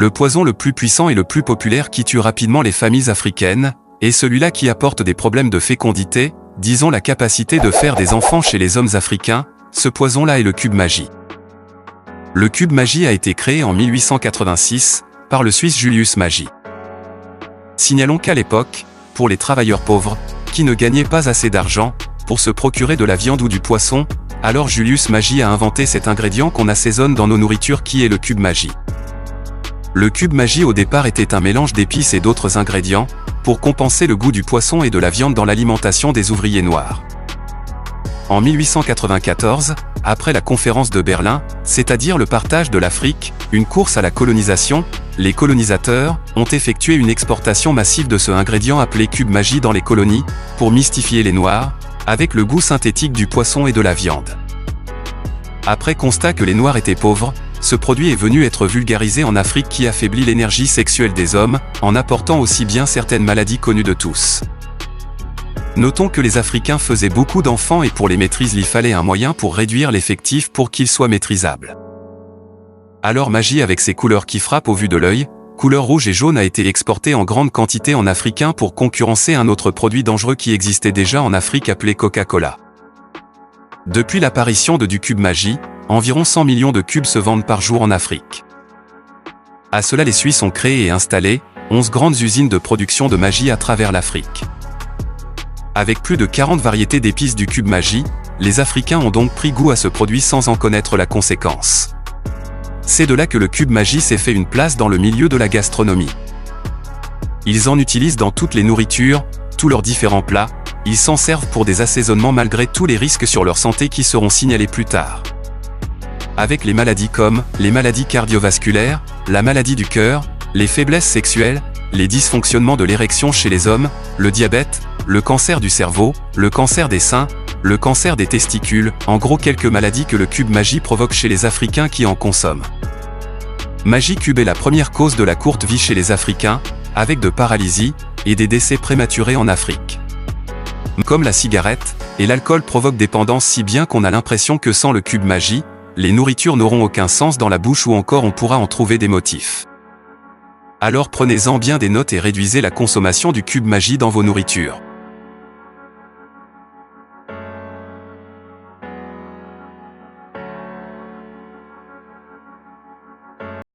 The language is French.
Le poison le plus puissant et le plus populaire qui tue rapidement les familles africaines, est celui-là qui apporte des problèmes de fécondité, disons la capacité de faire des enfants chez les hommes africains. Ce poison-là est le cube magie. Le cube magie a été créé en 1886 par le Suisse Julius Magie. Signalons qu'à l'époque, pour les travailleurs pauvres, qui ne gagnaient pas assez d'argent pour se procurer de la viande ou du poisson, alors Julius Magie a inventé cet ingrédient qu'on assaisonne dans nos nourritures qui est le cube magie. Le cube magie au départ était un mélange d'épices et d'autres ingrédients, pour compenser le goût du poisson et de la viande dans l'alimentation des ouvriers noirs. En 1894, après la conférence de Berlin, c'est-à-dire le partage de l'Afrique, une course à la colonisation, les colonisateurs ont effectué une exportation massive de ce ingrédient appelé cube magie dans les colonies, pour mystifier les Noirs, avec le goût synthétique du poisson et de la viande. Après constat que les Noirs étaient pauvres, ce produit est venu être vulgarisé en Afrique qui affaiblit l'énergie sexuelle des hommes, en apportant aussi bien certaines maladies connues de tous. Notons que les Africains faisaient beaucoup d'enfants et pour les maîtrises il fallait un moyen pour réduire l'effectif pour qu'ils soient maîtrisables. Alors magie avec ses couleurs qui frappent au vu de l'œil, couleur rouge et jaune a été exportée en grande quantité en Africain pour concurrencer un autre produit dangereux qui existait déjà en Afrique appelé Coca-Cola. Depuis l'apparition du cube magie, environ 100 millions de cubes se vendent par jour en Afrique. À cela les Suisses ont créé et installé 11 grandes usines de production de magie à travers l'Afrique. Avec plus de 40 variétés d'épices du cube magie, les Africains ont donc pris goût à ce produit sans en connaître la conséquence. C'est de là que le cube magie s'est fait une place dans le milieu de la gastronomie. Ils en utilisent dans toutes les nourritures, tous leurs différents plats, ils s'en servent pour des assaisonnements malgré tous les risques sur leur santé qui seront signalés plus tard. Avec les maladies comme les maladies cardiovasculaires, la maladie du cœur, les faiblesses sexuelles, les dysfonctionnements de l'érection chez les hommes, le diabète, le cancer du cerveau, le cancer des seins, le cancer des testicules, en gros quelques maladies que le cube magie provoque chez les Africains qui en consomment. Magie cube est la première cause de la courte vie chez les Africains, avec de paralysie et des décès prématurés en Afrique. Comme la cigarette et l'alcool provoquent dépendance si bien qu'on a l'impression que sans le cube magie, les nourritures n'auront aucun sens dans la bouche ou encore on pourra en trouver des motifs. Alors prenez-en bien des notes et réduisez la consommation du cube magie dans vos nourritures.